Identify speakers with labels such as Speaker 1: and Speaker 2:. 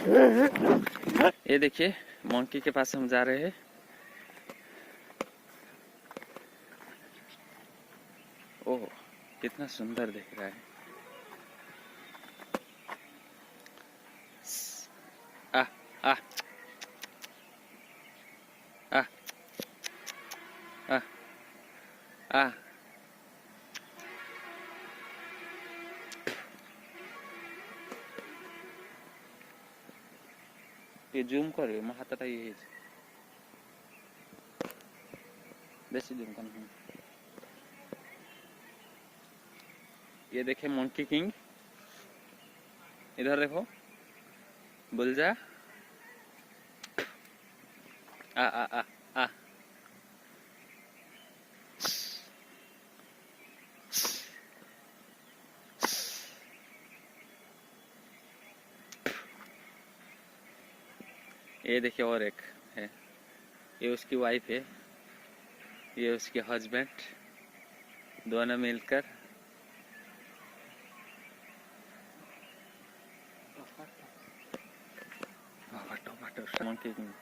Speaker 1: ये देखिए मंकी के पास हम जा रहे हैं। ओह कितना सुंदर दिख रहा है। आ आ आ आ आ ये जूम कर मैं हाथ ये बेसी जूम कर। ये देखे मंकी किंग, इधर देखो, बोल जा। आ आ आ आ ये देखिए और एक है, ये उसकी वाइफ है, ये उसके हस्बैंड, दोनों मिलकर मंकी किंग।